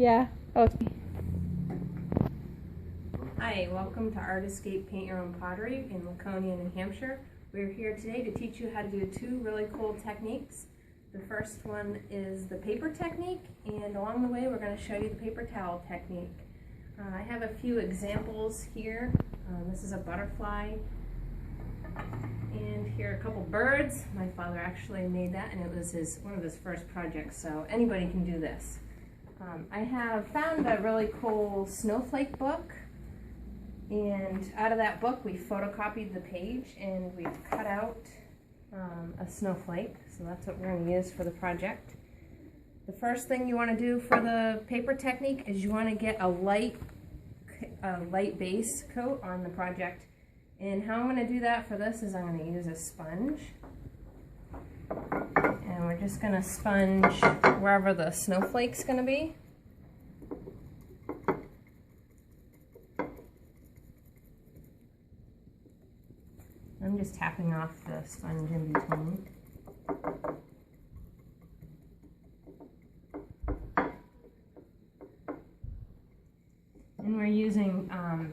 Yeah. Oh. Hi, welcome to Art Escape Paint Your Own Pottery in Laconia, New Hampshire. We're here today to teach you how to do two really cool techniques. The first one is the paper technique, and along the way we're going to show you the paper towel technique. I have a few examples here. This is a butterfly, and here are a couple birds. My father actually made that, and it was one of his first projects, so anybody can do this. I have found a really cool snowflake book, and out of that book we photocopied the page and we've cut out a snowflake, so that's what we're going to use for the project. The first thing you want to do for the paper technique is you want to get a light base coat on the project, and how I'm going to do that for this is I'm going to use a sponge, and we're just going to sponge wherever the snowflake's going to be. I'm just tapping off the sponge in between. And we're using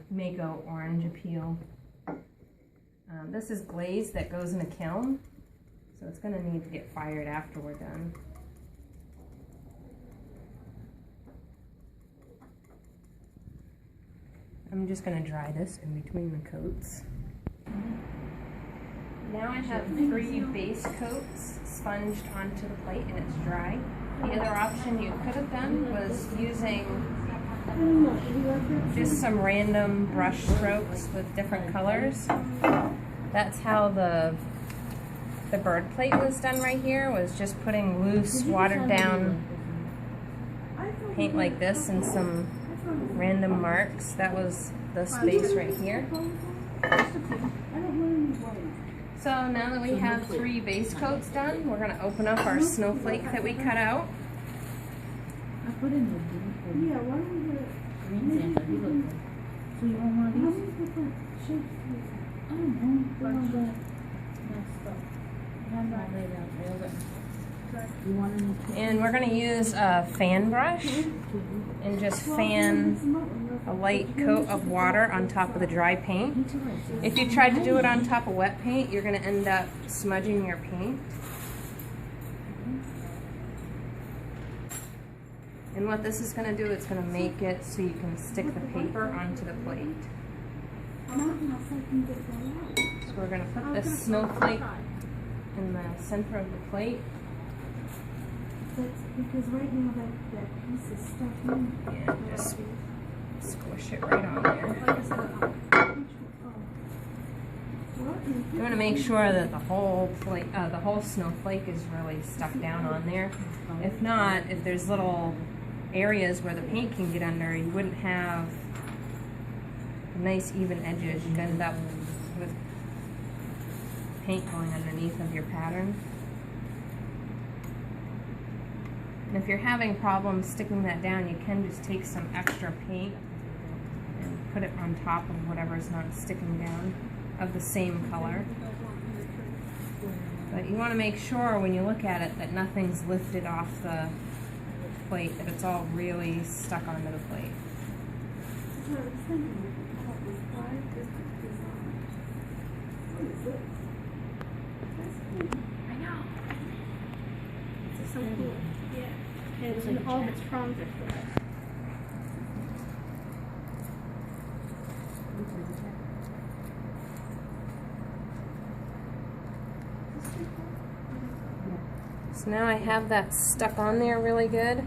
Mako Orange Appeal. This is glaze that goes in a kiln, so it's going to need to get fired after we're done. I'm just going to dry this in between the coats. Now I have 3 base coats sponged onto the plate and it's dry. The other option you could have done was using just some random brush strokes with different colors. That's how the bird plate was done right here, was just putting loose, watered down paint like this and some random marks. That was the space right here. So now that we have 3 base coats done, we're going to open up our snowflake that we cut out. I put in the green. Yeah, why don't we get green Santa? He looks good. So you want one of these? How many different shapes? I don't know. They're all that messed up. I have that laid out there. You want them? And we're going to use a fan brush and just fan a light coat of water on top of the dry paint. If you tried to do it on top of wet paint, you're going to end up smudging your paint. And what this is going to do, it's going to make it so you can stick the paper onto the plate. So we're going to put this snowflake in the center of the plate. Because right now that piece is stuck in. And just squish it right on there. You want to make sure that the whole plate, the whole snowflake is really stuck down on there. If not, if there's little areas where the paint can get under, you wouldn't have nice even edges. You'd end up with paint going underneath of your pattern. And if you're having problems sticking that down, you can just take some extra paint and put it on top of whatever's not sticking down of the same color. But you want to make sure when you look at it that nothing's lifted off the plate, that it's all really stuck onto the plate. I know. It's so cool. Yeah. And all of its prongs are for us. So now I have that stuck on there really good.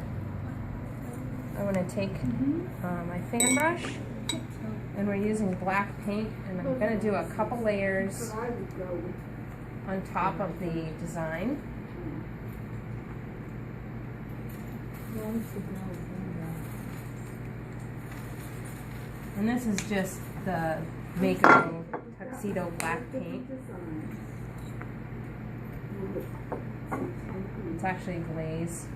I'm going to take my fan brush, and we're using black paint, and I'm going to do a couple layers on top of the design. And this is just the Mako Tuxedo black paint. It's actually glaze.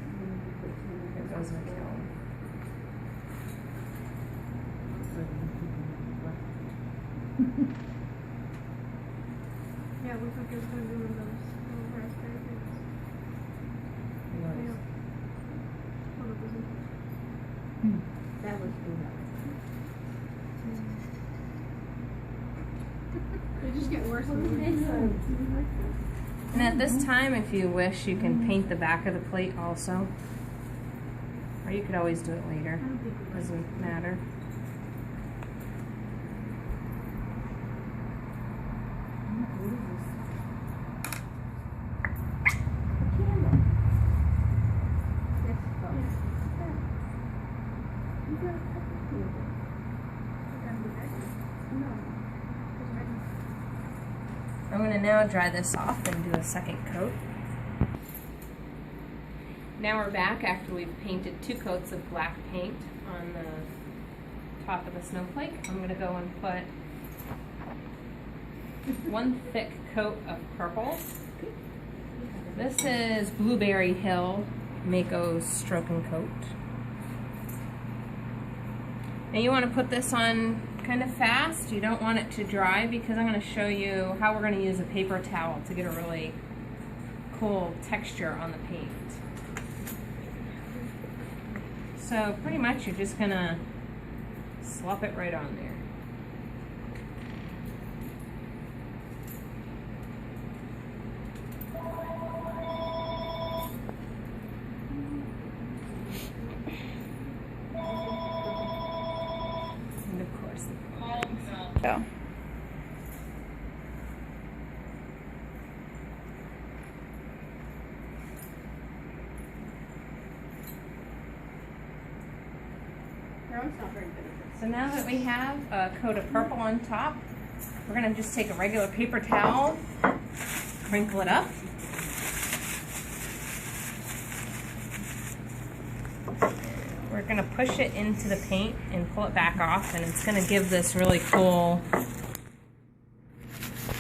It goes in the kiln. Yeah, it looks like it's going to be one of those raspberry things. Yeah. Oh, that doesn't worse than inside. And at this time, if you wish, you can paint the back of the plate also. Or you could always do it later. Doesn't matter. I'm going to now dry this off and do a second coat. Now we're back after we've painted 2 coats of black paint on the top of the snowflake. I'm going to go and put 1 thick coat of purple. This is Blueberry Hill Mako's Stroke and Coat. And you want to put this on kind of fast. You don't want it to dry because I'm going to show you how we're going to use a paper towel to get a really cool texture on the paint. So pretty much you're just going to slop it right on there. And of course the palms. Go. So now that we have a coat of purple on top, we're going to just take a regular paper towel, crinkle it up. We're going to push it into the paint and pull it back off, and it's going to give this really cool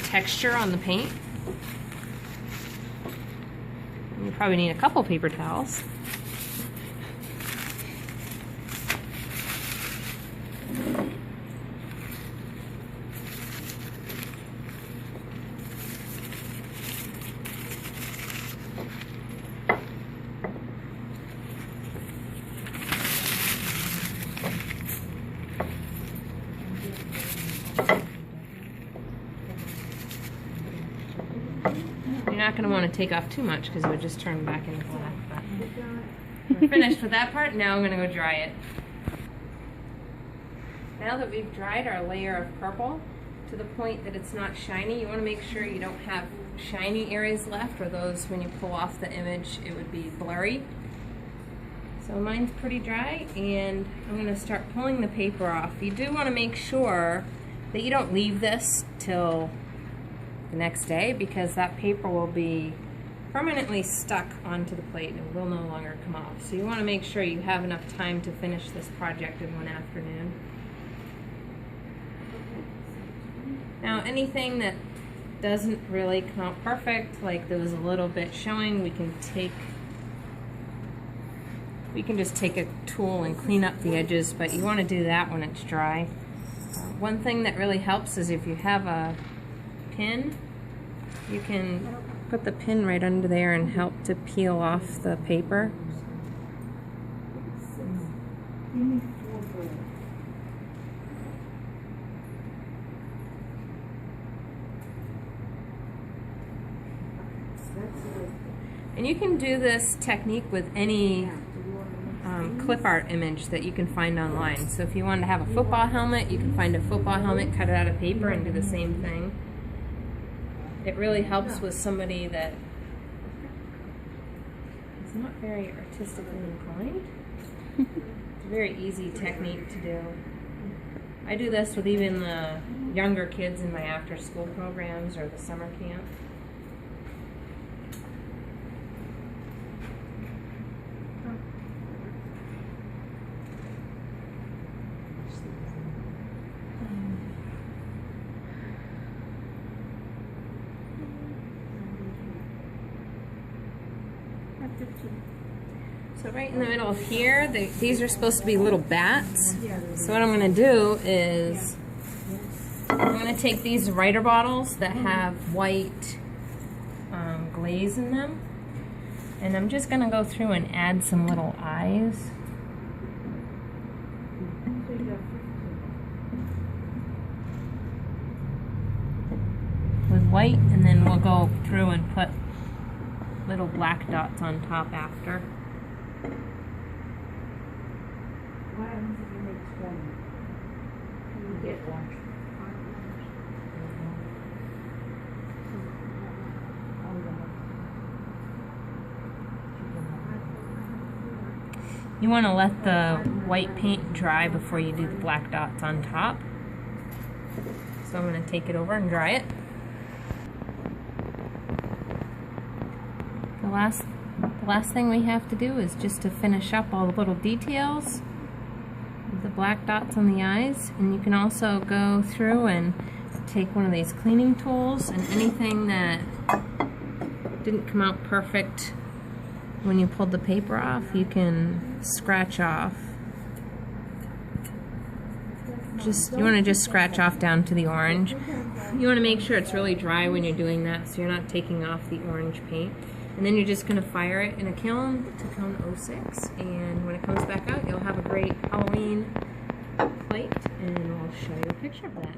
texture on the paint. You probably need a couple paper towels. You're not going to want to take off too much because it would just turn back into black. But we're finished with that part. Now I'm going to go dry it. Now that we've dried our layer of purple to the point that it's not shiny, you want to make sure you don't have shiny areas left, or those when you pull off the image it would be blurry. So mine's pretty dry, and I'm going to start pulling the paper off. You do want to make sure that you don't leave this till the next day, because that paper will be permanently stuck onto the plate and it will no longer come off. So you want to make sure you have enough time to finish this project in one afternoon. Now anything that doesn't really come out perfect, like there was a little bit showing, we can just take a tool and clean up the edges, but you want to do that when it's dry. One thing that really helps is if you have a pin, you can put the pin right under there and help to peel off the paper. And you can do this technique with any clip art image that you can find online. So if you wanted to have a football helmet, you can find a football helmet, cut it out of paper, and do the same thing. It really helps with somebody that is not very artistically inclined. It's a very easy technique to do. I do this with even the younger kids in my after-school programs or the summer camp. So right in the middle of here, these are supposed to be little bats. So what I'm going to do is I'm going to take these Writer bottles that have white glaze in them, and I'm just going to go through and add some little eyes. white, and then we'll go through and put little black dots on top after. What happens if you make stone? You get one. You want to let the white paint dry before you do the black dots on top. So I'm going to take it over and dry it. The last thing we have to do is just to finish up all the little details, the black dots on the eyes, and you can also go through and take one of these cleaning tools, and anything that didn't come out perfect when you pulled the paper off, you can scratch off. You want to just scratch off down to the orange. You want to make sure it's really dry when you're doing that, so you're not taking off the orange paint. And then you're just going to fire it in a kiln to cone 06, and when it comes back out, you'll have a great Halloween plate, and I'll show you a picture of that.